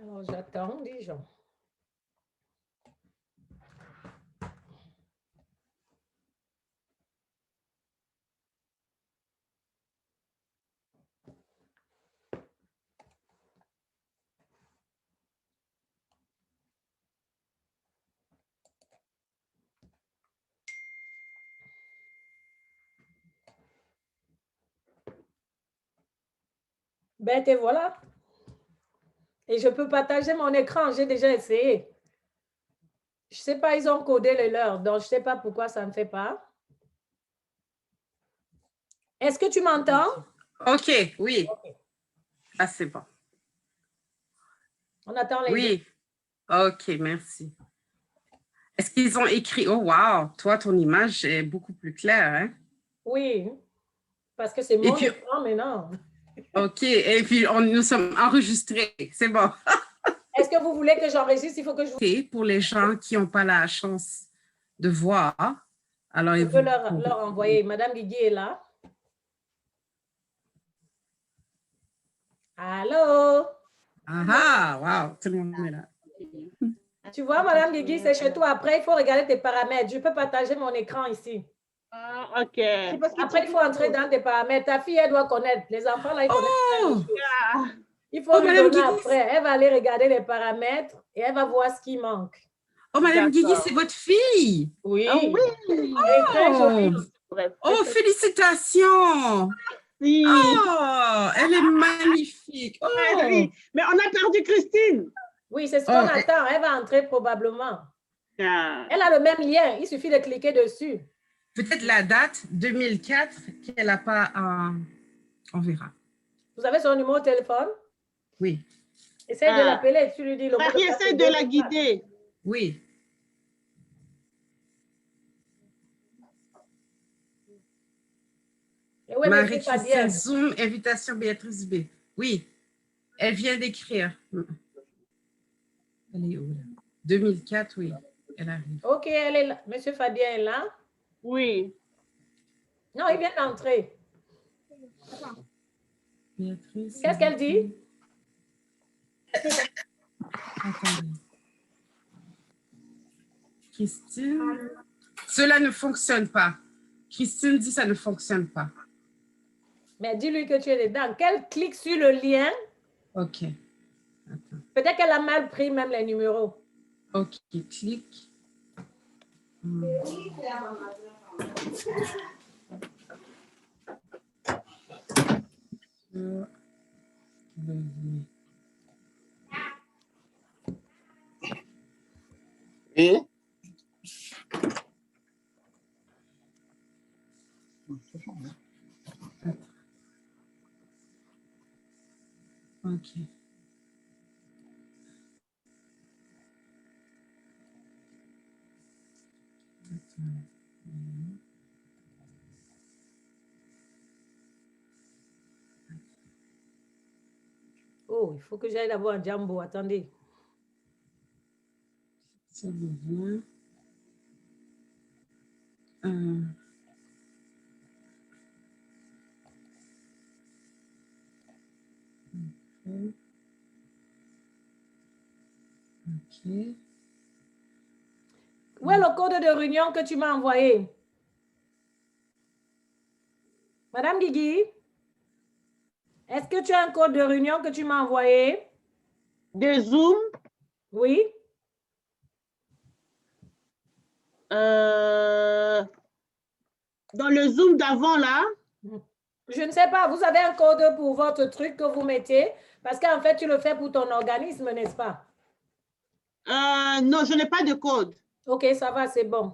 Alors, j'attends, dis-je. Ben, te voilà. Et je peux partager mon écran, j'ai déjà essayé. Je ne sais pas, ils ont codé le leur, donc je ne sais pas pourquoi ça ne fait pas. Est-ce que tu m'entends? OK, oui. Okay. Ah, c'est bon. On attend les Oui. Deux. OK, merci. Est-ce qu'ils ont écrit? Oh, wow! Toi, ton image est beaucoup plus claire, hein? Oui, parce que c'est mon écran maintenant. OK, et puis nous sommes enregistrés. C'est bon. Est-ce que vous voulez que j'enregistre? Il faut que je... OK, pour les gens qui n'ont pas la chance de voir. Alors, je peux leur envoyer. Madame Guigui est là. Allô? Ah, wow, tout le monde est là. Tu vois, Madame Guigui, c'est chez toi. Après, il faut regarder tes paramètres. Je peux partager mon écran ici. Ah, OK. Après, il faut entrer dans tes paramètres. Ta fille, elle doit connaître. Les enfants, là, ils connaissent. Il faut lui donner après. Elle va aller regarder les paramètres et elle va voir ce qui manque. Oh, Madame Guigui, c'est votre fille? Oui. Ah, oui. Elle est très jolie. Oh, félicitations! Oui. Oh, elle est magnifique. Oh. Mais on a perdu Christine. Oui, c'est ce qu'on attend. Elle va entrer probablement. Ah. Elle a le même lien. Il suffit de cliquer dessus. Peut-être la date 2004 qu'elle n'a pas. On verra. Vous avez son numéro de téléphone? Oui. Essaye de l'appeler. Tu lui dis le mot. Marie, essaye de la guider. Oui. Oui, Marie-Christine Zoom, invitation Béatrice B. Oui, elle vient d'écrire. Elle est où là? 2004, oui, elle arrive. OK, elle est là. Monsieur Fabien est là? Oui. Non, il vient d'entrer. Béatrice. Qu'est-ce qu'elle dit? Attendez. Christine. Cela ne fonctionne pas. Christine dit ça ne fonctionne pas. Mais dis-lui que tu es dedans. Qu'elle clique sur le lien. OK. Peut-être qu'elle a mal pris même les numéros. OK, clique. Et OK. Oh, il faut que j'aille d'abord un Jambo. Attendez. Ça devient. OK. Où est le code de réunion que tu m'as envoyé? Madame Guigui, est-ce que tu as un code de réunion que tu m'as envoyé? De Zoom? Oui. Dans le Zoom d'avant, là? Je ne sais pas. Vous avez un code pour votre truc que vous mettez? Parce qu'en fait, tu le fais pour ton organisme, n'est-ce pas? Non, je n'ai pas de code. OK, ça va, c'est bon.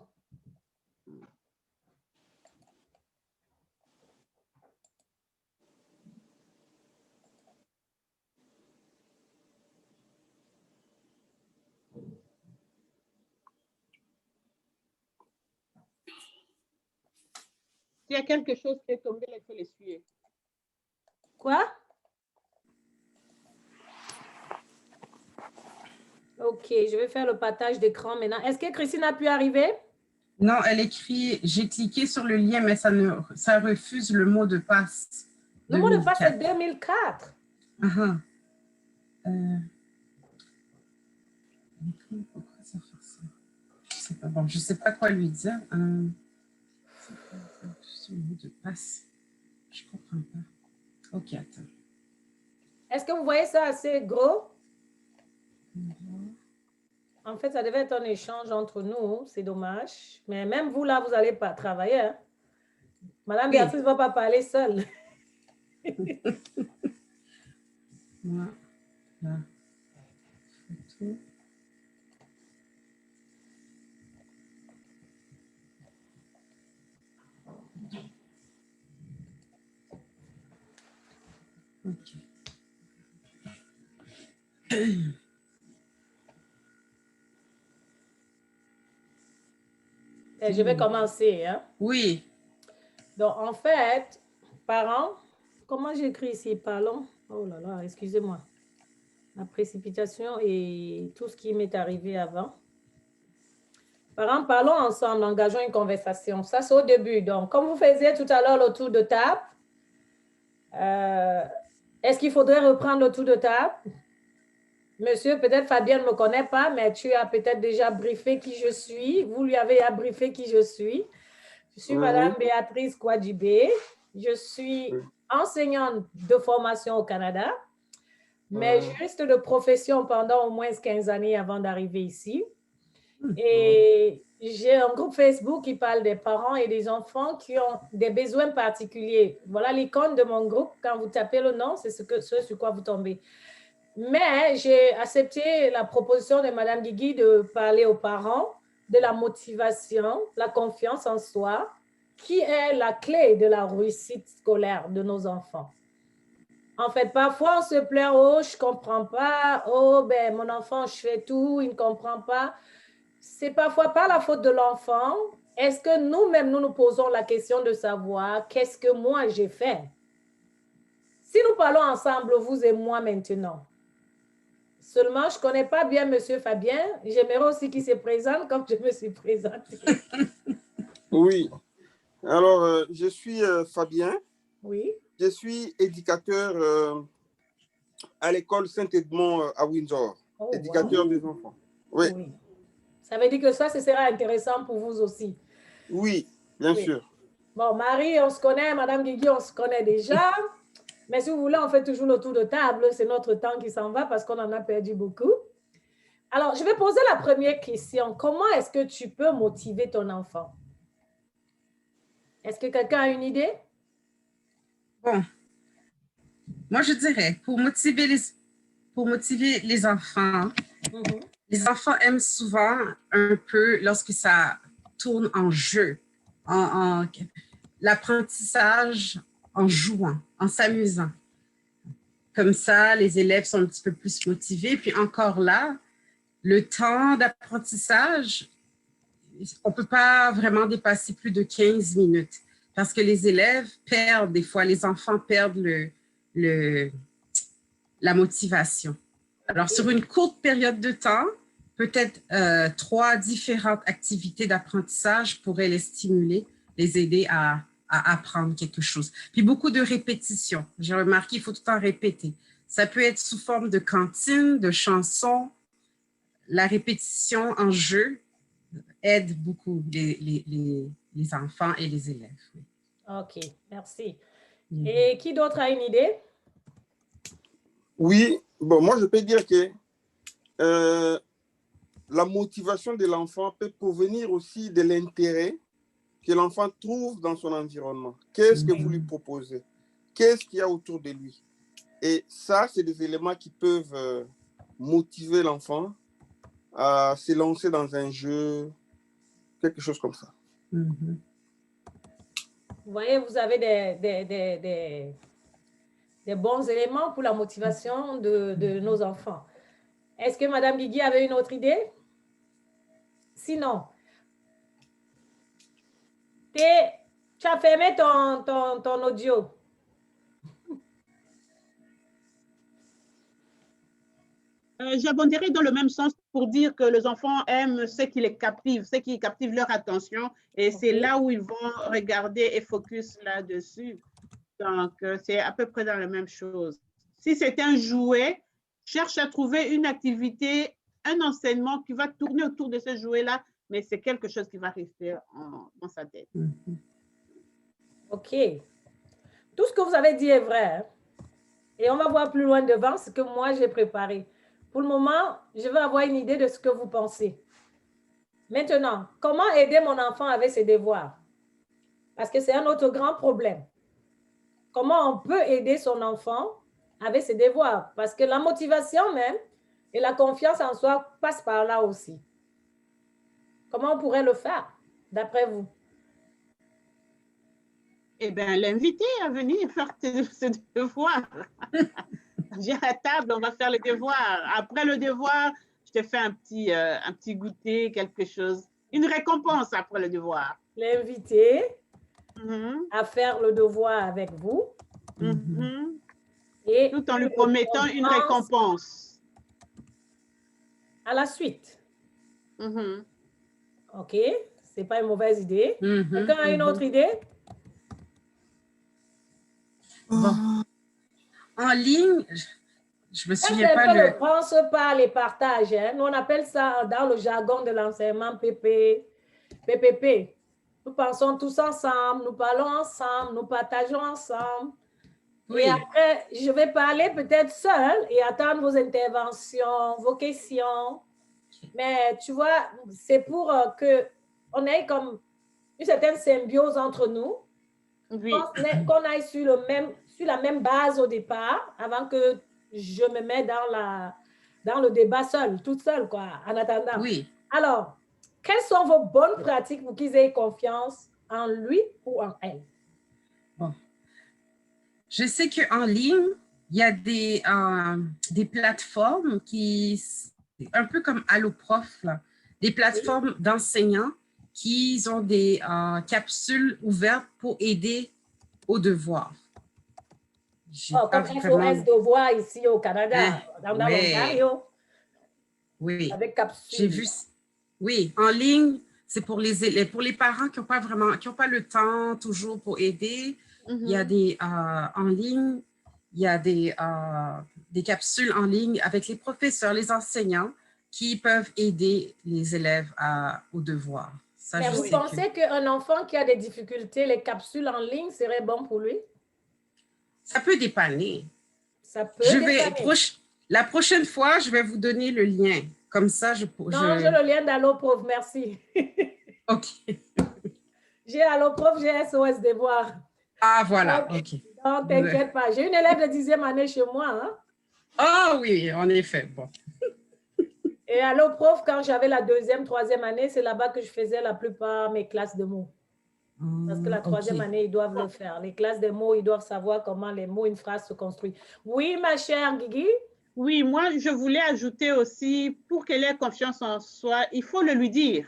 S'il y a quelque chose qui est tombé, il faut l'essuyer. Quoi? OK, je vais faire le partage d'écran maintenant. Est-ce que Christine a pu arriver? Non, elle écrit, j'ai cliqué sur le lien, mais ça refuse le mot de passe. Le mot de passe, c'est 2004. Pourquoi ça fait ça? Je sais pas. Bon, je sais pas quoi lui dire. C'est un mot de passe. Je comprends pas. Ok, attends. Est-ce que vous voyez ça assez gros? En fait, ça devait être un échange entre nous. C'est dommage. Mais même vous, là, vous n'allez pas travailler. Hein? Madame Béatrice ne va pas parler seule. Voilà. Photo. Ok. Et je vais commencer. Hein? Oui. Donc, en fait, parents, comment j'écris ici? Parlons. Oh là là, excusez-moi. La précipitation et tout ce qui m'est arrivé avant. Parents, parlons ensemble, engageons une conversation. Ça, c'est au début. Donc, comme vous faisiez tout à l'heure le tour de table, est-ce qu'il faudrait reprendre le tour de table? Monsieur, peut-être Fabien ne me connaît pas, mais tu as peut-être déjà briefé qui je suis. Vous lui avez briefé qui je suis. Je suis Madame Béatrice Kouadjibé. Je suis enseignante de formation au Canada, mais juriste de profession pendant au moins 15 années avant d'arriver ici. Et j'ai un groupe Facebook qui parle des parents et des enfants qui ont des besoins particuliers. Voilà l'icône de mon groupe. Quand vous tapez le nom, c'est ce sur quoi vous tombez. Mais j'ai accepté la proposition de Mme Guigui de parler aux parents de la motivation, la confiance en soi, qui est la clé de la réussite scolaire de nos enfants. En fait, parfois, on se plaint, oh, je ne comprends pas, oh, ben, mon enfant, je fais tout, il ne comprend pas. C'est parfois pas la faute de l'enfant. Est-ce que nous-mêmes, nous nous posons la question de savoir qu'est-ce que moi j'ai fait? Si nous parlons ensemble, vous et moi maintenant, seulement, je ne connais pas bien M. Fabien. J'aimerais aussi qu'il se présente comme je me suis présentée. Oui. Alors, je suis Fabien. Oui. Je suis éducateur à l'école Saint-Edmond à Windsor. Oh, éducateur des enfants. Oui. Oui. Ça veut dire que ça, ce sera intéressant pour vous aussi. Oui, bien sûr. Bon, Marie, on se connaît. Madame Guigui, on se connaît déjà. Mais si vous voulez, on fait toujours le tour de table. C'est notre temps qui s'en va parce qu'on en a perdu beaucoup. Alors, je vais poser la première question. Comment est-ce que tu peux motiver ton enfant? Est-ce que quelqu'un a une idée? Bon, moi, je dirais, pour motiver les enfants, les enfants aiment souvent un peu lorsque ça tourne en jeu, l'apprentissage en jouant, en s'amusant. Comme ça, les élèves sont un petit peu plus motivés. Puis encore là, le temps d'apprentissage, on ne peut pas vraiment dépasser plus de 15 minutes parce que les élèves perdent, des fois, les enfants perdent la motivation. Alors, sur une courte période de temps, peut-être 3 différentes activités d'apprentissage pourraient les stimuler, les aider à apprendre quelque chose. Puis beaucoup de répétitions. J'ai remarqué, il faut tout le temps répéter. Ça peut être sous forme de cantine, de chansons. La répétition en jeu aide beaucoup les enfants et les élèves. OK, merci. Et qui d'autre a une idée? Oui, bon, moi je peux dire que la motivation de l'enfant peut provenir aussi de l'intérêt que l'enfant trouve dans son environnement. Qu'est-ce que vous lui proposez? Qu'est-ce qu'il y a autour de lui? Et ça, c'est des éléments qui peuvent motiver l'enfant à se lancer dans un jeu, quelque chose comme ça. Vous voyez, vous avez des bons éléments pour la motivation de nos enfants. Est-ce que Mme Guigui avait une autre idée? Sinon, tu as fermé ton audio. J'abonderai dans le même sens pour dire que les enfants aiment ce qui les captive, ce qui captive leur attention, et c'est là où ils vont regarder et focus là-dessus. Donc, c'est à peu près dans la même chose. Si c'est un jouet, cherche à trouver une activité un enseignement qui va tourner autour de ce jouet-là, mais c'est quelque chose qui va rester dans sa tête. OK. Tout ce que vous avez dit est vrai. Hein? Et on va voir plus loin devant ce que moi j'ai préparé. Pour le moment, je veux avoir une idée de ce que vous pensez. Maintenant, comment aider mon enfant avec ses devoirs? Parce que c'est un autre grand problème. Comment on peut aider son enfant avec ses devoirs? Parce que la motivation même et la confiance en soi passent par là aussi. Comment on pourrait le faire, d'après vous? Eh bien, l'inviter à venir faire ses devoirs. Viens à table, on va faire les devoirs. Après le devoir, je te fais un petit goûter, quelque chose. Une récompense après le devoir. L'inviter à faire le devoir avec vous. Et tout en lui promettant une récompense. À la suite. OK, c'est pas une mauvaise idée. Quelqu'un a une autre idée? Bon. En ligne, je me souviens pas pas le pense pas les partages. Hein? Nous, on appelle ça dans le jargon de l'enseignement PPP. Nous pensons tous ensemble, nous parlons ensemble, nous partageons ensemble. Oui. Et après, je vais parler peut-être seule et attendre vos interventions, vos questions. Mais tu vois, c'est pour qu'on ait comme une certaine symbiose entre nous. Oui. Qu'on aille sur la même base au départ, avant que je me mette dans le débat seule, toute seule, quoi, en attendant. Oui. Alors, quelles sont vos bonnes pratiques pour qu'ils aient confiance en lui ou en elle? Bon. Je sais qu'en ligne, il y a des plateformes qui, un peu comme Alloprof, là, des plateformes d'enseignants qui ont des capsules ouvertes pour aider aux devoirs. Comme SOS Devoirs ici au Canada, dans l'Ontario. Oui. Avec capsules. J'ai vu. Oui, en ligne, c'est pour les parents qui n'ont pas le temps toujours pour aider. Il y a des en ligne, il y a des capsules en ligne avec les professeurs, les enseignants qui peuvent aider les élèves aux devoirs. Ça, mais vous pensez qu'un enfant qui a des difficultés, les capsules en ligne seraient bon pour lui? Ça peut dépanner. Ça peut dépanner. La prochaine fois, je vais vous donner le lien. Comme ça, j'ai le lien d'Alloprof, merci. OK. J'ai Alloprof, j'ai SOS Devoirs. Ah, voilà, OK. Non, t'inquiète pas. J'ai une élève de 10e année chez moi. Hein? Ah oui, en effet, bon. Et Alloprof, quand j'avais la 2e, 3e année, c'est là-bas que je faisais la plupart de mes classes de mots. Parce que la 3e année, ils doivent le faire. Les classes de mots, ils doivent savoir comment les mots, une phrase se construit. Oui, ma chère Guigui? Oui, moi, je voulais ajouter aussi, pour qu'elle ait confiance en soi, il faut le lui dire.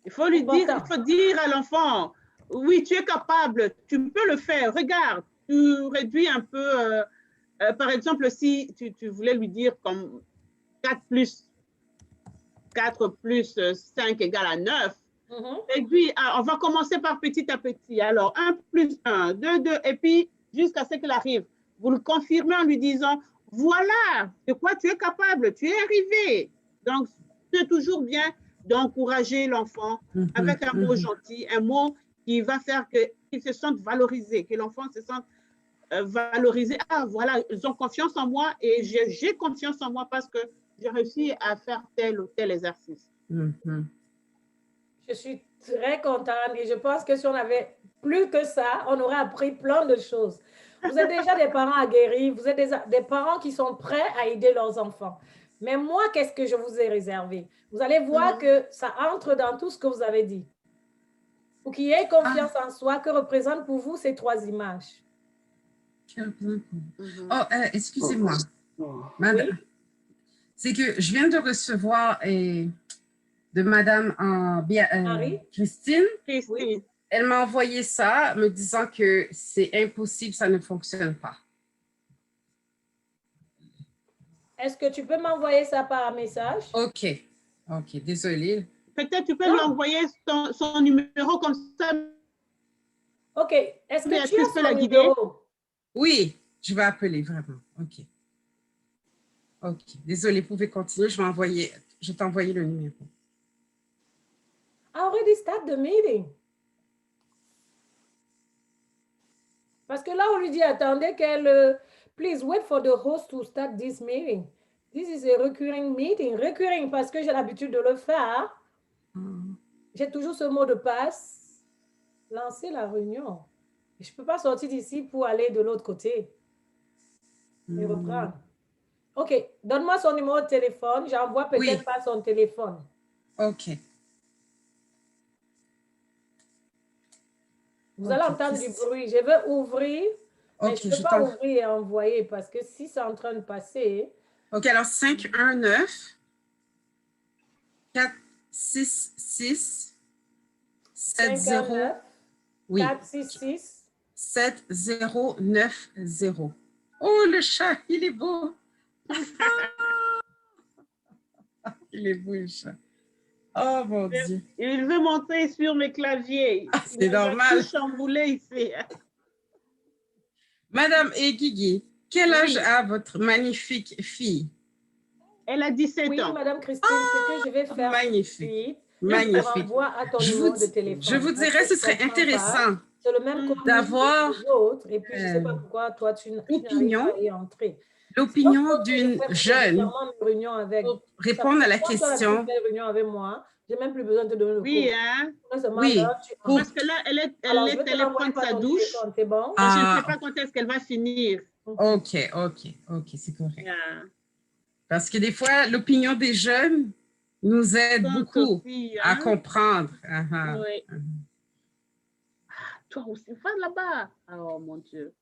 Il faut dire à l'enfant, oui, tu es capable, tu peux le faire, regarde, tu réduis un peu, par exemple, si tu voulais lui dire comme 4 plus 5 égale à 9, et puis on va commencer par petit à petit. Alors, 1 plus 1, 2, 2, et puis jusqu'à ce qu'il arrive. Vous le confirmez en lui disant, voilà de quoi tu es capable, tu es arrivé. Donc, c'est toujours bien d'encourager l'enfant avec un mot gentil, un mot qui va faire qu'il se sente valorisé, que l'enfant se sente valorisé. Ah, voilà, ils ont confiance en moi et j'ai confiance en moi parce que j'ai réussi à faire tel ou tel exercice. Je suis très contente et je pense que si on avait plus que ça, on aurait appris plein de choses. Vous êtes déjà des parents aguerris, vous êtes des parents qui sont prêts à aider leurs enfants. Mais moi, qu'est-ce que je vous ai réservé? Vous allez voir que ça entre dans tout ce que vous avez dit. Pour qu'il y ait confiance en soi, que représentent pour vous ces 3 images? Oh, excusez-moi. Madame, oui? C'est que je viens de recevoir de Madame Christine. Oui. Elle m'a envoyé ça, me disant que c'est impossible, ça ne fonctionne pas. Est-ce que tu peux m'envoyer ça par message? OK, désolée. Peut-être tu peux lui envoyer son numéro comme ça. OK, est-ce que tu as son numéro? Oui, je vais appeler vraiment. OK, désolée, vous pouvez continuer, je vais envoyer je t'ai envoyé le numéro. I already start the meeting. Parce que là, on lui dit, attendez qu'elle... please wait for the host to start this meeting. This is a recurring meeting. Recurring parce que j'ai l'habitude de le faire. J'ai toujours ce mot de passe. Lancer la réunion. Je ne peux pas sortir d'ici pour aller de l'autre côté. Et reprendre. OK. Donne-moi son numéro de téléphone. J'envoie peut-être pas son téléphone. OK. Vous allez entendre du bruit. Je vais ouvrir, mais je ne peux pas ouvrir et envoyer parce que si c'est en train de passer... OK, alors 519 466 70... Oui. 466 7090. Oh, le chat, il est beau. Il est beau, le chat. Oh, mon Dieu. Il veut monter sur mes claviers. C'est normal. Il chamboulé ici. Madame Guigui, quel âge a votre magnifique fille? Elle a 17 ans. Oui, Madame Christine, ce que je vais faire. Magnifique. Magnifique. Je vous dirais, ce serait intéressant d'avoir l'opinion d'une jeune pour répondre à la question. J'ai même plus besoin de te donner le cours. Oui, hein? Oui. Parce que là, elle est prendre sa douche. C'est bon? Je ne sais pas quand est-ce qu'elle va finir. OK, c'est correct. Yeah. Parce que des fois, l'opinion des jeunes nous aide beaucoup aussi, à comprendre. Oui. Toi aussi, va là-bas. Oh, mon Dieu.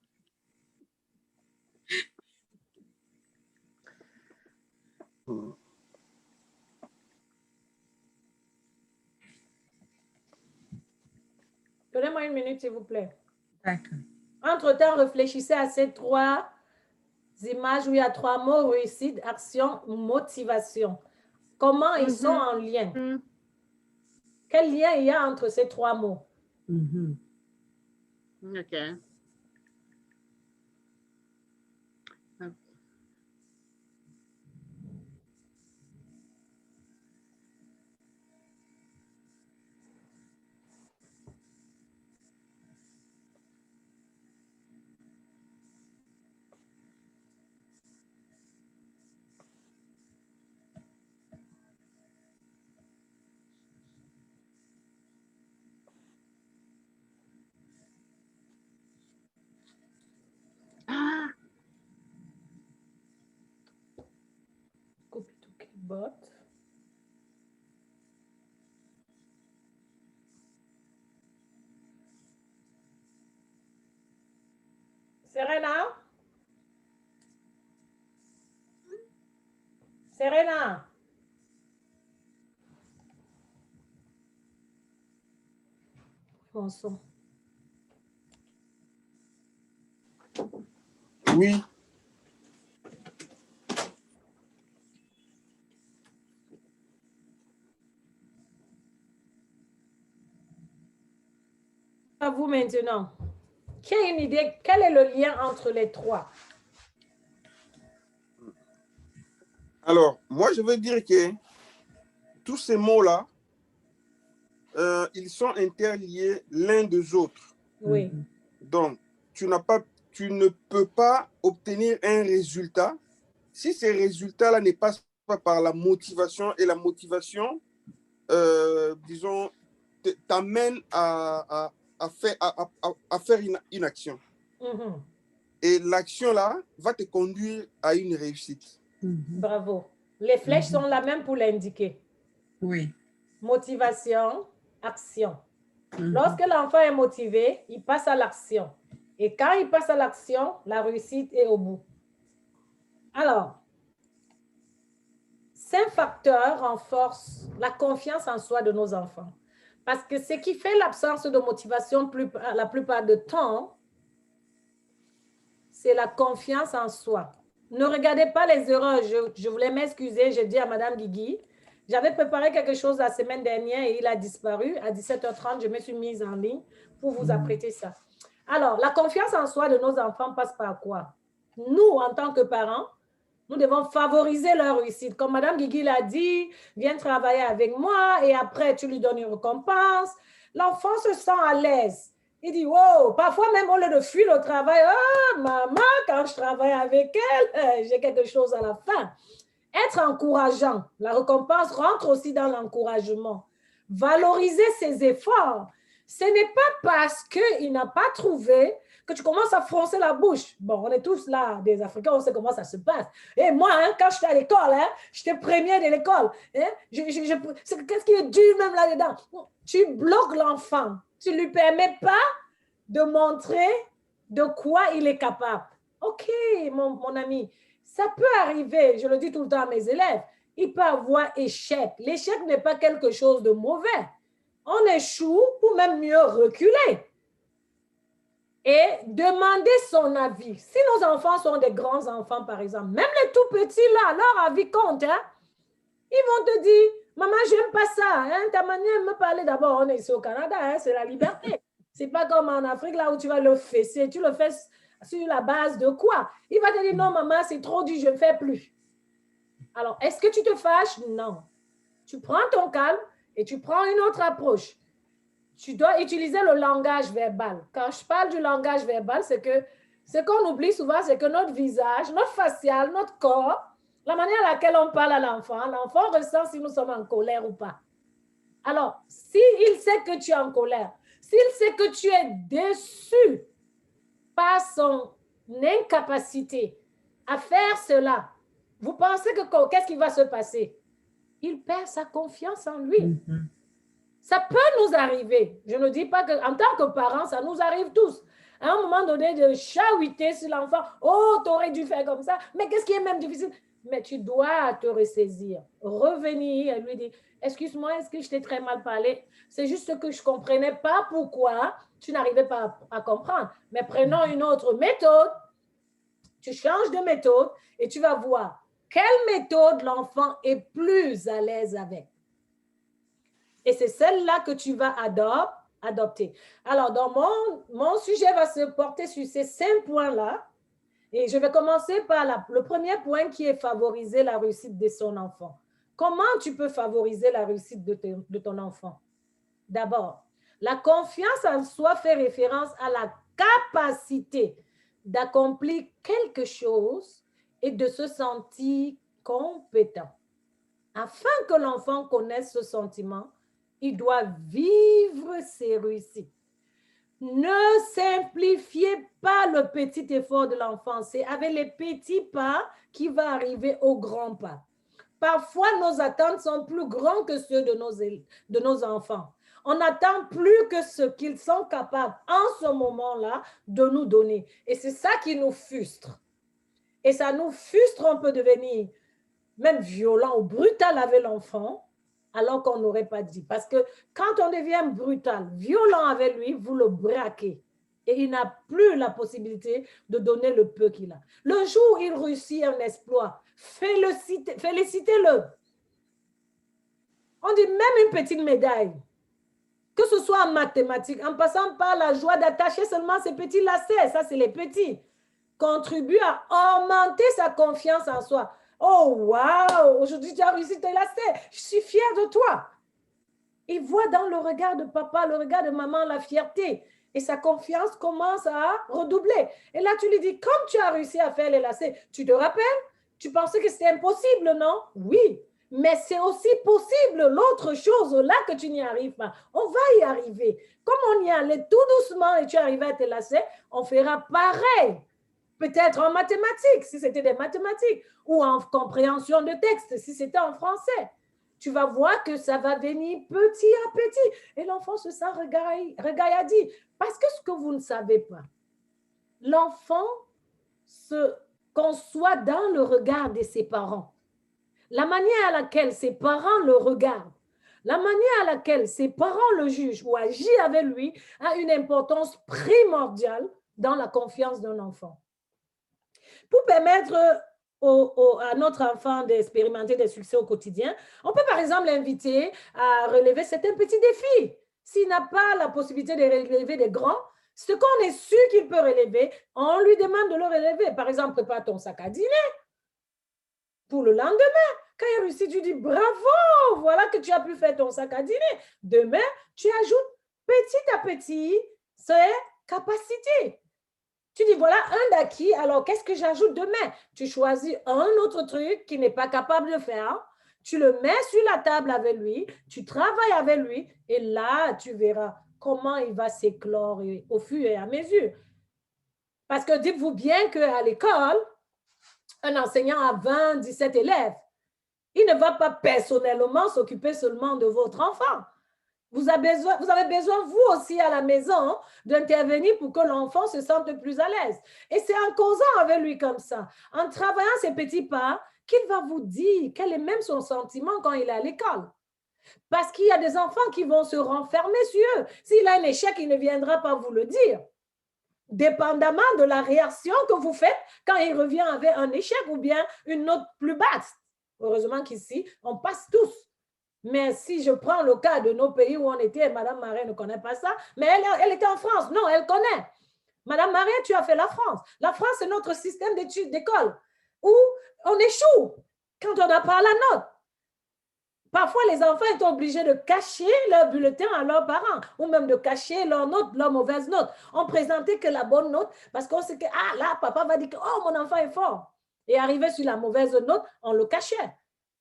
Donnez-moi une minute, s'il vous plaît. D'accord. Entre-temps, réfléchissez à ces 3 images où il y a 3 mots: réussite, action, motivation. Comment ils sont en lien? Quel lien il y a entre ces 3 mots? OK. But Serena? Serena? Bon son. Oui. À vous maintenant. Qui a une idée? Quel est le lien entre les 3? Alors, moi, je veux dire que tous ces mots-là, ils sont interliés l'un des autres. Oui. Donc, tu ne peux pas obtenir un résultat si ces résultats-là ne passent pas par la motivation, et la motivation, disons, t'amène à faire une action. Et l'action-là va te conduire à une réussite. Bravo. Les flèches sont là même pour l'indiquer. Oui. Motivation, action. Lorsque l'enfant est motivé, il passe à l'action. Et quand il passe à l'action, la réussite est au bout. Alors, 5 facteurs renforcent la confiance en soi de nos enfants. Parce que ce qui fait l'absence de motivation la plupart du temps, c'est la confiance en soi. Ne regardez pas les erreurs. Je voulais m'excuser. J'ai dit à Mme Guigui, j'avais préparé quelque chose la semaine dernière et il a disparu. À 17h30, je me suis mise en ligne pour vous apprêter ça. Alors, la confiance en soi de nos enfants passe par quoi? Nous, en tant que parents, Nous devons favoriser leur réussite. Comme Mme Guigui l'a dit, viens travailler avec moi et après, tu lui donnes une récompense. L'enfant se sent à l'aise. Il dit, wow, parfois même au lieu de fuir le travail, ah, maman, quand je travaille avec elle, j'ai quelque chose à la fin. Être encourageant. La récompense rentre aussi dans l'encouragement. Valoriser ses efforts. Ce n'est pas parce qu'il n'a pas trouvé que tu commences à froncer la bouche. Bon, on est tous là, des Africains, on sait comment ça se passe. Et moi, hein, quand j'étais à l'école, hein, j'étais première de l'école. Hein, qu'est-ce qui est dur même là-dedans? Tu bloques l'enfant. Tu ne lui permets pas de montrer de quoi il est capable. OK, mon ami, ça peut arriver, je le dis tout le temps à mes élèves, il peut avoir échec. L'échec n'est pas quelque chose de mauvais. On échoue pour même mieux reculer. Et demander son avis. Si nos enfants sont des grands enfants, par exemple, même les tout petits là, leur avis compte. Hein? Ils vont te dire, maman, j'aime pas ça. Hein? Ta manière de me parler, d'abord, on est ici au Canada, hein? C'est la liberté. C'est pas comme en Afrique, là où tu vas le fesser. Tu le fais sur la base de quoi? Il va te dire, non, maman, c'est trop dur, je ne fais plus. Alors, est-ce que tu te fâches? Non. Tu prends ton calme et tu prends une autre approche. Tu dois utiliser le langage verbal. Quand je parle du langage verbal, c'est que ce qu'on oublie souvent, c'est que notre visage, notre facial, notre corps, la manière à laquelle on parle à l'enfant ressent si nous sommes en colère ou pas. Alors, s'il sait que tu es en colère, s'il sait que tu es déçu par son incapacité à faire cela, vous pensez que qu'est-ce qui va se passer? Il perd sa confiance en lui. Ça peut nous arriver. Je ne dis pas qu'en tant que parents, ça nous arrive tous. À un moment donné, de chahuiter sur l'enfant. Oh, tu aurais dû faire comme ça. Mais qu'est-ce qui est même difficile? Mais tu dois te ressaisir. Revenir et lui dire, excuse-moi, est-ce que je t'ai très mal parlé? C'est juste que je ne comprenais pas pourquoi tu n'arrivais pas à comprendre. Mais prenons une autre méthode. Tu changes de méthode et tu vas voir quelle méthode l'enfant est plus à l'aise avec. Et c'est celle-là que tu vas adopter. Alors, dans mon sujet va se porter sur ces 5 points-là. Et je vais commencer par le premier point qui est favoriser la réussite de son enfant. Comment tu peux favoriser la réussite de ton enfant? D'abord, la confiance en soi fait référence à la capacité d'accomplir quelque chose et de se sentir compétent. Afin que l'enfant connaisse ce sentiment, il doit vivre ses réussites. Ne simplifiez pas le petit effort de l'enfant. C'est avec les petits pas qu'il va arriver aux grands pas. Parfois, nos attentes sont plus grandes que ceux de nos enfants. On attend plus que ce qu'ils sont capables en ce moment-là de nous donner. Et c'est ça qui nous frustre. Et ça nous frustre, on peut devenir même violent ou brutal avec l'enfant, alors qu'on n'aurait pas dit. Parce que quand on devient brutal, violent avec lui, vous le braquez. Et il n'a plus la possibilité de donner le peu qu'il a. Le jour où il réussit un exploit, félicitez-le. On dit même une petite médaille, que ce soit en mathématiques, en passant par la joie d'attacher seulement ces petits lacets, ça c'est les petits, contribue à augmenter sa confiance en soi. Oh, wow, aujourd'hui tu as réussi tes lacets, je suis fière de toi. Il voit dans le regard de papa, le regard de maman, la fierté. Et sa confiance commence à redoubler. Et là, tu lui dis, comme tu as réussi à faire les lacets, tu te rappelles? Tu pensais que c'était impossible, non? Oui, mais c'est aussi possible l'autre chose là que tu n'y arrives pas. On va y arriver. Comme on y allait tout doucement et tu arrives à tes lacets, on fera pareil. Peut-être en mathématiques, si c'était des mathématiques, ou en compréhension de texte, si c'était en français. Tu vas voir que ça va venir petit à petit. Et l'enfant se sent regaillardi. Parce que ce que vous ne savez pas, l'enfant se conçoit dans le regard de ses parents. La manière à laquelle ses parents le regardent, la manière à laquelle ses parents le jugent ou agissent avec lui a une importance primordiale dans la confiance d'un enfant. Pour permettre à notre enfant d'expérimenter des succès au quotidien, on peut par exemple l'inviter à relever certains petits défis. S'il n'a pas la possibilité de relever des grands, ce qu'on est sûr qu'il peut relever, on lui demande de le relever. Par exemple, prépare ton sac à dîner. Pour le lendemain, quand il réussit, tu dis bravo, voilà que tu as pu faire ton sac à dîner. Demain, tu ajoutes petit à petit ces capacités. Tu dis, voilà un d'acquis, alors qu'est-ce que j'ajoute demain? Tu choisis un autre truc qu'il n'est pas capable de faire, tu le mets sur la table avec lui, tu travailles avec lui, et là, tu verras comment il va s'éclore au fur et à mesure. Parce que dites-vous bien qu'à l'école, un enseignant a 20, 17 élèves. Il ne va pas personnellement s'occuper seulement de votre enfant. Vous avez besoin, vous aussi, à la maison, d'intervenir pour que l'enfant se sente plus à l'aise. Et c'est en causant avec lui comme ça, en travaillant ses petits pas, qu'il va vous dire quel est même son sentiment quand il est à l'école. Parce qu'il y a des enfants qui vont se renfermer sur eux. S'il a un échec, il ne viendra pas vous le dire. Dépendamment de la réaction que vous faites quand il revient avec un échec ou bien une note plus basse. Heureusement qu'ici, on passe tous. Mais si je prends le cas de nos pays où on était, Madame Marais ne connaît pas ça, mais elle était en France. Non, elle connaît. Madame Marais, tu as fait la France. La France, c'est notre système d'études d'école où on échoue quand on n'a pas la note. Parfois, les enfants étaient obligés de cacher leur bulletin à leurs parents ou même de cacher leur note, leur mauvaise note. On présentait que la bonne note parce qu'on sait que, ah là, papa va dire que, oh, mon enfant est fort. Et arrivé sur la mauvaise note, on le cachait.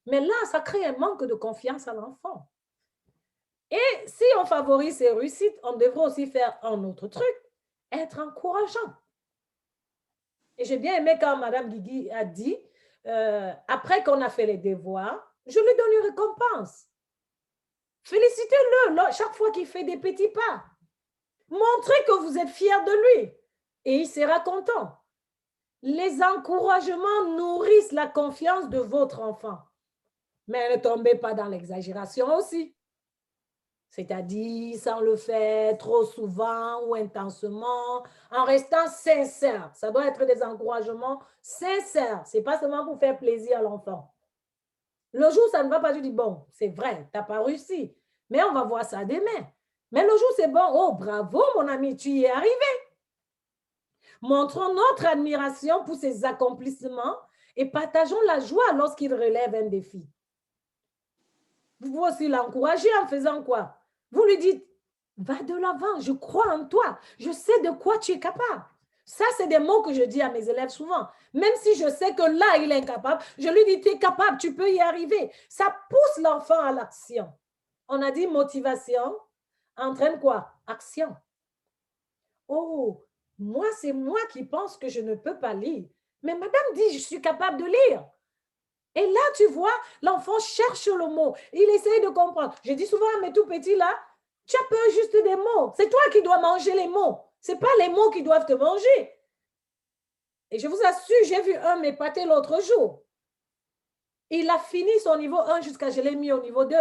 Mais là, ça crée un manque de confiance à l'enfant. Et si on favorise ses réussites, on devrait aussi faire un autre truc, être encourageant. Et j'ai bien aimé quand Mme Guigui a dit, après qu'on a fait les devoirs, je lui donne une récompense. Félicitez-le chaque fois qu'il fait des petits pas. Montrez que vous êtes fiers de lui et il sera content. Les encouragements nourrissent la confiance de votre enfant. Mais ne tombez pas dans l'exagération aussi. C'est-à-dire sans le faire trop souvent ou intensément, en restant sincère. Ça doit être des encouragements sincères. Ce n'est pas seulement pour faire plaisir à l'enfant. Le jour, ça ne va pas, tu dis, bon, c'est vrai, tu n'as pas réussi, mais on va voir ça demain. Mais le jour, c'est bon, oh, bravo, mon ami, tu y es arrivé. Montrons notre admiration pour ses accomplissements et partageons la joie lorsqu'il relève un défi. Vous pouvez aussi l'encourager en faisant quoi? Vous lui dites, va de l'avant, je crois en toi, je sais de quoi tu es capable. Ça, c'est des mots que je dis à mes élèves souvent. Même si je sais que là, il est incapable, je lui dis, tu es capable, tu peux y arriver. Ça pousse l'enfant à l'action. On a dit motivation entraîne quoi? Action. Oh, moi, c'est moi qui pense que je ne peux pas lire. Mais madame dit, je suis capable de lire. Et là, tu vois, l'enfant cherche le mot. Il essaye de comprendre. Je dis souvent à mes tout petits là, tu as peur juste des mots. C'est toi qui dois manger les mots. Ce n'est pas les mots qui doivent te manger. Et je vous assure, j'ai vu un m'épater l'autre jour. Il a fini son niveau 1 jusqu'à je l'ai mis au niveau 2.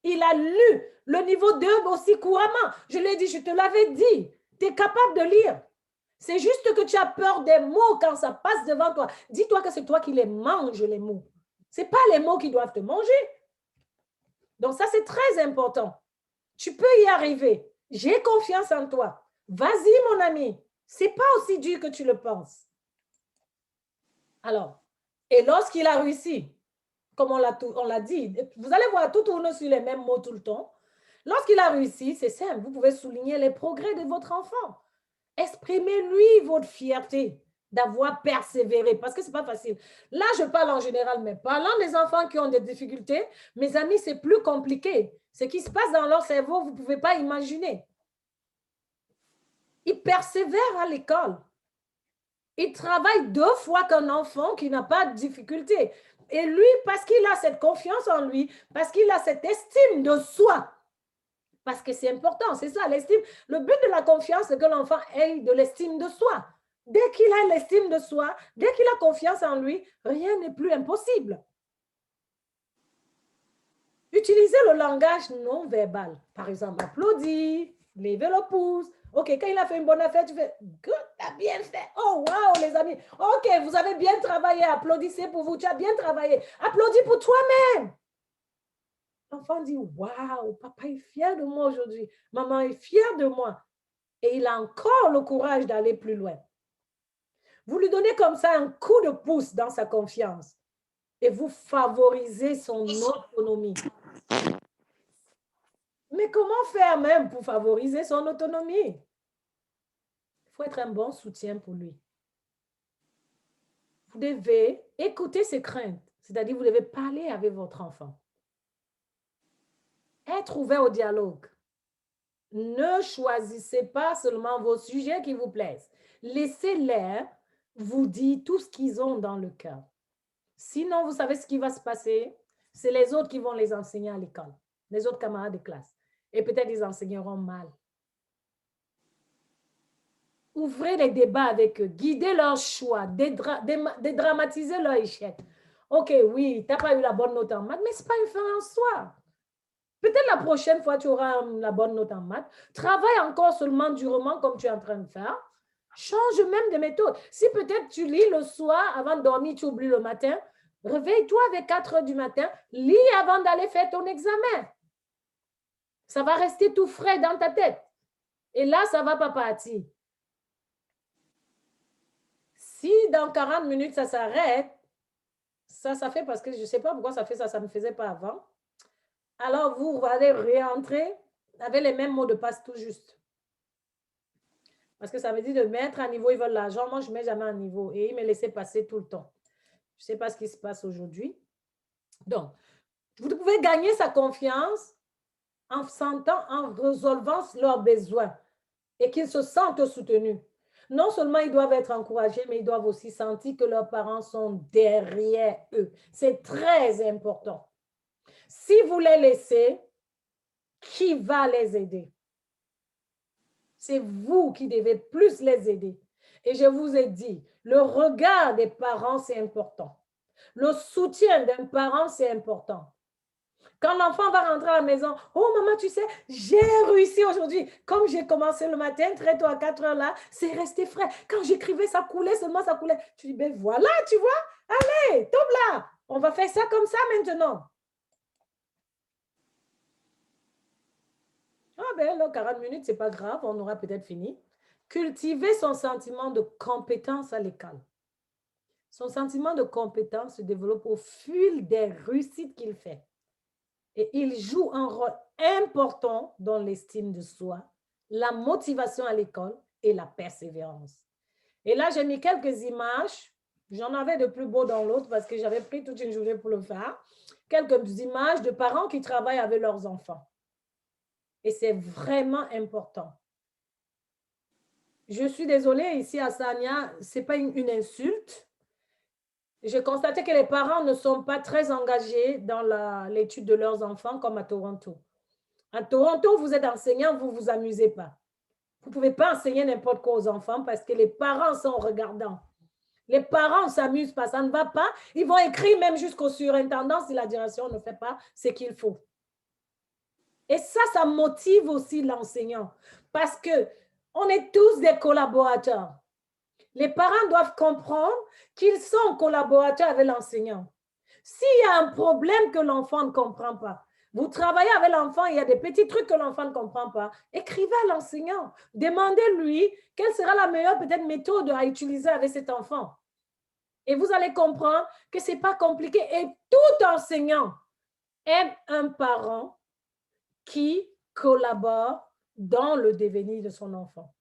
Il a lu le niveau 2 aussi couramment. Je lui ai dit, je te l'avais dit, tu es capable de lire. C'est juste que tu as peur des mots quand ça passe devant toi. Dis-toi que c'est toi qui les manges, les mots. Ce n'est pas les mots qui doivent te manger. Donc ça, c'est très important. Tu peux y arriver. J'ai confiance en toi. Vas-y, mon ami. Ce n'est pas aussi dur que tu le penses. Alors, et lorsqu'il a réussi, comme on l'a dit, vous allez voir, tout tourne sur les mêmes mots tout le temps. Lorsqu'il a réussi, c'est simple, vous pouvez souligner les progrès de votre enfant. Exprimez-lui votre fierté d'avoir persévéré, parce que ce n'est pas facile. Là, je parle en général, mais parlant des enfants qui ont des difficultés, mes amis, c'est plus compliqué. Ce qui se passe dans leur cerveau, vous ne pouvez pas imaginer. Ils persévèrent à l'école. Ils travaillent 2 fois qu'un enfant qui n'a pas de difficulté. Et lui, parce qu'il a cette confiance en lui, parce qu'il a cette estime de soi, parce que c'est important, c'est ça, l'estime. Le but de la confiance, c'est que l'enfant ait de l'estime de soi. Dès qu'il a l'estime de soi, dès qu'il a confiance en lui, rien n'est plus impossible. Utilisez le langage non verbal. Par exemple, applaudis, levez le pouce. OK, quand il a fait une bonne affaire, tu fais « Good, tu as bien fait. Oh, wow, les amis. OK, vous avez bien travaillé. Applaudissez pour vous. Tu as bien travaillé. Applaudis pour toi-même. » L'enfant dit « Wow, papa est fier de moi aujourd'hui. Maman est fière de moi. » Et il a encore le courage d'aller plus loin. Vous lui donnez comme ça un coup de pouce dans sa confiance. et vous favorisez son autonomie. Mais comment faire même pour favoriser son autonomie? Il faut être un bon soutien pour lui. Vous devez écouter ses craintes, c'est-à-dire vous devez parler avec votre enfant. Être ouvert au dialogue. Ne choisissez pas seulement vos sujets qui vous plaisent. Laissez-les vous dire tout ce qu'ils ont dans le cœur. Sinon, vous savez ce qui va se passer? C'est les autres qui vont les enseigner à l'école, les autres camarades de classe. Et peut-être ils enseigneront mal. Ouvrez les débats avec eux, guidez leurs choix, dédramatisez leur échec. OK, oui, tu n'as pas eu la bonne note en maths, mais ce n'est pas une fin en soi. Peut-être la prochaine fois, tu auras la bonne note en maths. Travaille encore seulement durement comme tu es en train de faire. Change même de méthode. Si peut-être tu lis le soir, avant de dormir, tu oublies le matin, réveille-toi avec 4 heures du matin, lis avant d'aller faire ton examen. Ça va rester tout frais dans ta tête. Et là, ça ne va pas partir. Si dans 40 minutes, ça s'arrête, ça fait parce que je ne sais pas pourquoi ça fait ça, ça ne me faisait pas avant. Alors, vous allez réentrer avec les mêmes mots de passe tout juste. Parce que ça veut dire de mettre à niveau, ils veulent l'argent. Moi, je ne mets jamais à niveau. Et ils me laissaient passer tout le temps. Je ne sais pas ce qui se passe aujourd'hui. Donc, vous pouvez gagner sa confiance en résolvant leurs besoins et qu'ils se sentent soutenus. Non seulement ils doivent être encouragés, mais ils doivent aussi sentir que leurs parents sont derrière eux. C'est très important. Si vous les laissez, qui va les aider? C'est vous qui devez plus les aider. Et je vous ai dit, le regard des parents, c'est important. Le soutien d'un parent, c'est important. Quand l'enfant va rentrer à la maison, oh maman, tu sais, j'ai réussi aujourd'hui. Comme j'ai commencé le matin, très tôt à 4 heures là, c'est resté frais. Quand j'écrivais, ça coulait, seulement ça coulait. Tu dis, ben voilà, tu vois, allez, tombe là. On va faire ça comme ça maintenant. Ah ben là, 40 minutes, c'est pas grave, on aura peut-être fini. Cultiver son sentiment de compétence à l'école. Son sentiment de compétence se développe au fil des réussites qu'il fait. Et il joue un rôle important dans l'estime de soi, la motivation à l'école et la persévérance. Et là, j'ai mis quelques images. J'en avais de plus beaux dans l'autre parce que j'avais pris toute une journée pour le faire. Quelques images de parents qui travaillent avec leurs enfants. Et c'est vraiment important. Je suis désolée, ici à Sanya, ce n'est pas une insulte. J'ai constaté que les parents ne sont pas très engagés dans l'étude de leurs enfants comme à Toronto. À Toronto, vous êtes enseignant, vous ne vous amusez pas. Vous ne pouvez pas enseigner n'importe quoi aux enfants parce que les parents sont regardants. Les parents ne s'amusent pas, ça ne va pas. Ils vont écrire même jusqu'au surintendant si la direction ne fait pas ce qu'il faut. Et ça motive aussi l'enseignant parce qu'on est tous des collaborateurs. Les parents doivent comprendre qu'ils sont collaborateurs avec l'enseignant. S'il y a un problème que l'enfant ne comprend pas, vous travaillez avec l'enfant, il y a des petits trucs que l'enfant ne comprend pas, écrivez à l'enseignant. Demandez-lui quelle sera la meilleure peut-être méthode à utiliser avec cet enfant. Et vous allez comprendre que ce n'est pas compliqué. Et tout enseignant aime un parent qui collabore dans le devenir de son enfant.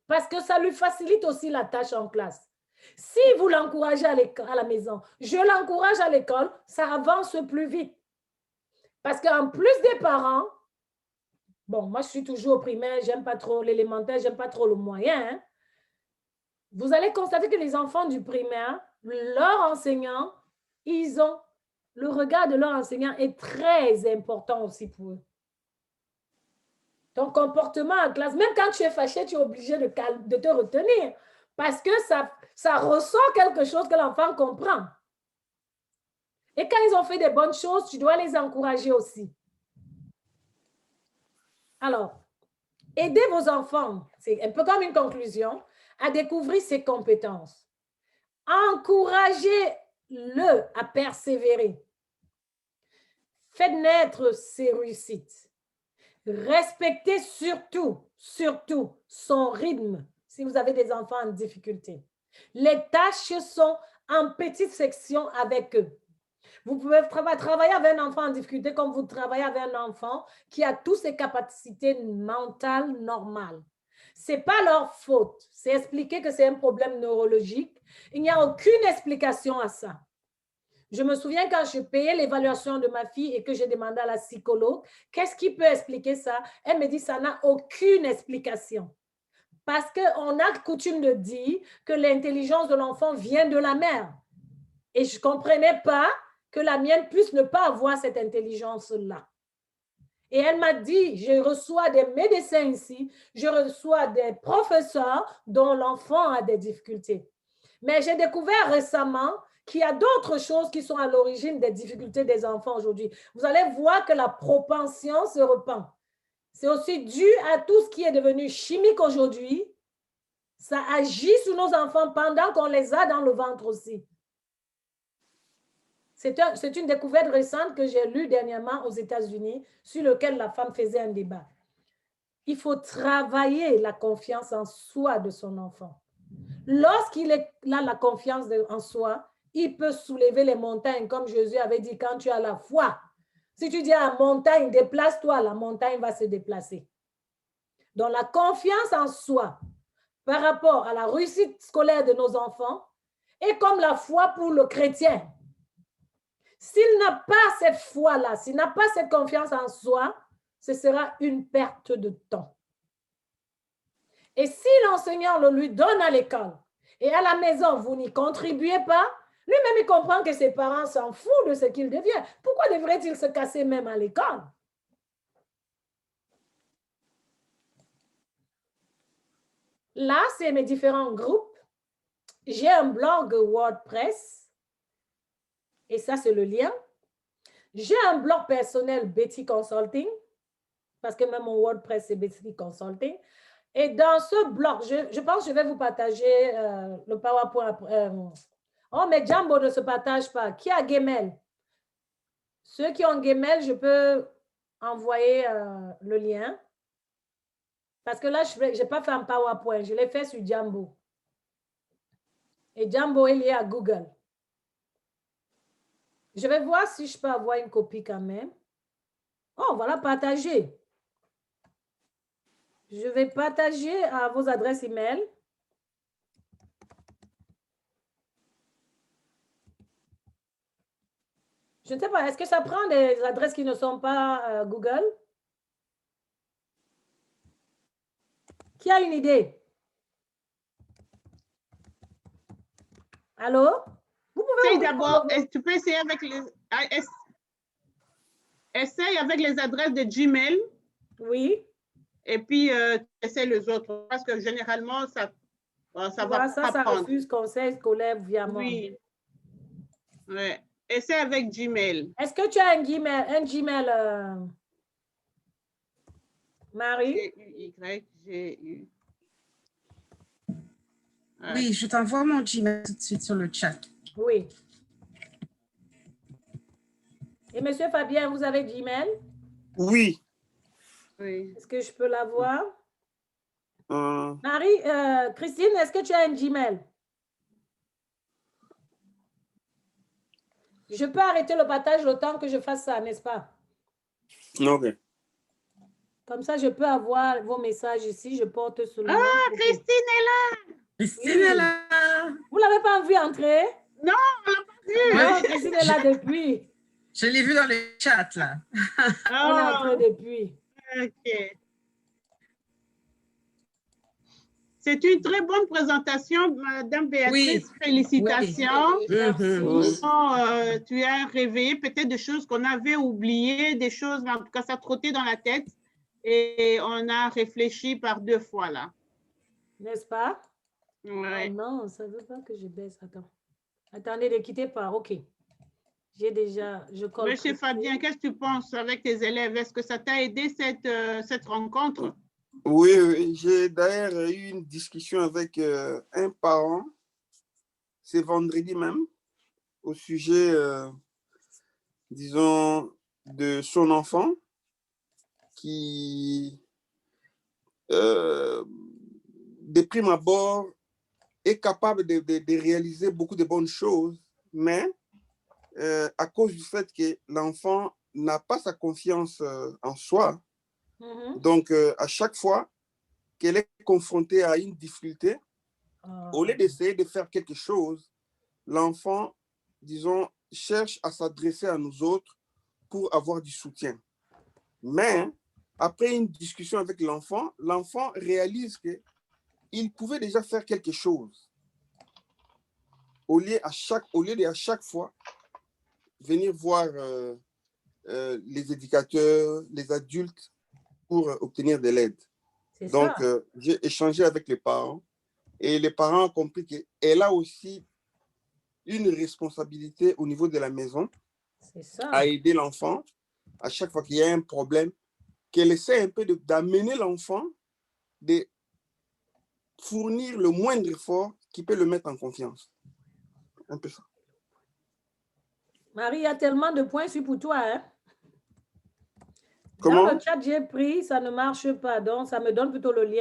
Parce que ça lui facilite aussi la tâche en classe. Si vous l'encouragez à la maison, je l'encourage à l'école, ça avance plus vite. Parce qu'en plus des parents, bon, moi je suis toujours au primaire, j'aime pas trop l'élémentaire, j'aime pas trop le moyen. Hein. Vous allez constater que les enfants du primaire, leurs enseignants, ils ont, le regard de leur enseignant est très important aussi pour eux. Ton comportement en classe, même quand tu es fâché, tu es obligé de te retenir parce que ça ressort quelque chose que l'enfant comprend. Et quand ils ont fait des bonnes choses, tu dois les encourager aussi. Alors, aidez vos enfants, c'est un peu comme une conclusion, à découvrir ses compétences. Encouragez-le à persévérer. Faites naître ses réussites. Respectez surtout son rythme si vous avez des enfants en difficulté. Les tâches sont en petites sections avec eux. Vous pouvez travailler avec un enfant en difficulté comme vous travaillez avec un enfant qui a toutes ses capacités mentales normales. Ce n'est pas leur faute. C'est expliquer que c'est un problème neurologique. Il n'y a aucune explication à ça. Je me souviens quand je payais l'évaluation de ma fille et que j'ai demandé à la psychologue, qu'est-ce qui peut expliquer ça? Elle me dit, ça n'a aucune explication. Parce qu'on a coutume de dire que l'intelligence de l'enfant vient de la mère. Et je ne comprenais pas que la mienne puisse ne pas avoir cette intelligence-là. Et elle m'a dit, je reçois des médecins ici, je reçois des professeurs dont l'enfant a des difficultés. Mais j'ai découvert récemment qu'il y a d'autres choses qui sont à l'origine des difficultés des enfants aujourd'hui. Vous allez voir que la propension se repent. C'est aussi dû à tout ce qui est devenu chimique aujourd'hui. Ça agit sur nos enfants pendant qu'on les a dans le ventre aussi. C'est une découverte récente que j'ai lue dernièrement aux États-Unis sur laquelle la femme faisait un débat. Il faut travailler la confiance en soi de son enfant. Lorsqu'il a la confiance en soi, il peut soulever les montagnes, comme Jésus avait dit, quand tu as la foi. Si tu dis à la montagne, déplace-toi, la montagne va se déplacer. Donc, la confiance en soi par rapport à la réussite scolaire de nos enfants est comme la foi pour le chrétien. S'il n'a pas cette foi-là, s'il n'a pas cette confiance en soi, ce sera une perte de temps. Et si l'enseignant le lui donne à l'école et à la maison, vous n'y contribuez pas, lui-même, il comprend que ses parents s'en foutent de ce qu'il devient. Pourquoi devrait-il se casser même à l'école? Là, c'est mes différents groupes. J'ai un blog WordPress. Et ça, c'est le lien. J'ai un blog personnel Betty Consulting. Parce que même mon WordPress, c'est Betty Consulting. Et dans ce blog, je pense que je vais vous partager le PowerPoint. Oh, mais Jambo ne se partage pas. Qui a Gmail? Ceux qui ont Gmail, je peux envoyer le lien. Parce que là, je n'ai pas fait un PowerPoint. Je l'ai fait sur Jambo. Et Jambo est lié à Google. Je vais voir si je peux avoir une copie quand même. Oh, voilà, partager. Je vais partager à vos adresses email. Je ne sais pas, est-ce que ça prend des adresses qui ne sont pas Google? Qui a une idée? Allô? Vous pouvez d'abord, tu peux essayer avec les... Essaye avec les adresses de Gmail. Oui. Et puis, essaye les autres. Parce que généralement, ça va pas ça prendre. refuse conseil scolaire via moi. Oui. Ouais. Essaye avec Gmail. Est-ce que tu as un Gmail, Marie? G-U-Y-G-U. Oui, je t'envoie mon Gmail tout de suite sur le chat. Oui. Et monsieur Fabien, vous avez Gmail? Oui. Oui. Est-ce que je peux l'avoir? Marie, Christine, est-ce que tu as un Gmail? Je peux arrêter le partage le temps que je fasse ça, n'est-ce pas? OK. Comme ça, je peux avoir vos messages ici. Je porte seulement. Ah, Christine est là! Christine est là! Vous ne l'avez pas vu entrer? Non, on ne l'a pas vu! Non, Christine est là depuis. Je l'ai vu dans le chat, là. On est entré depuis. OK. C'est une très bonne présentation, Madame Béatrice. Oui. Félicitations. Oui. Tu as réveillé peut-être des choses qu'on avait oubliées, des choses, en tout cas, ça trottait dans la tête. Et on a réfléchi par 2 fois, là. N'est-ce pas? Ouais. Oh non, ça ne veut pas que je baisse. Attends. Attendez, ne quittez pas. OK. J'ai déjà, je colle. Monsieur Fabien, qu'est-ce que tu penses avec tes élèves? Est-ce que ça t'a aidé cette rencontre? Oui, oui. J'ai d'ailleurs eu une discussion avec un parent, c'est vendredi même, au sujet, disons, de son enfant qui, de prime abord, est capable de réaliser beaucoup de bonnes choses, mais à cause du fait que l'enfant n'a pas sa confiance en soi. Donc, à chaque fois qu'elle est confrontée à une difficulté, au lieu d'essayer de faire quelque chose, l'enfant, disons, cherche à s'adresser à nous autres pour avoir du soutien. Mais après une discussion avec l'enfant, l'enfant réalise qu'il pouvait déjà faire quelque chose. Au lieu de à chaque fois venir voir les éducateurs, les adultes pour obtenir de l'aide. Donc, j'ai échangé avec les parents et les parents ont compris qu'elle a aussi une responsabilité au niveau de la maison à aider l'enfant à chaque fois qu'il y a un problème, qu'elle essaie un peu d'amener l'enfant, de fournir le moindre effort qui peut le mettre en confiance. Un peu ça. Marie, il y a tellement de points sur pour toi. Hein? Comment? Dans le chat, j'ai pris, ça ne marche pas. Donc, ça me donne plutôt le lien.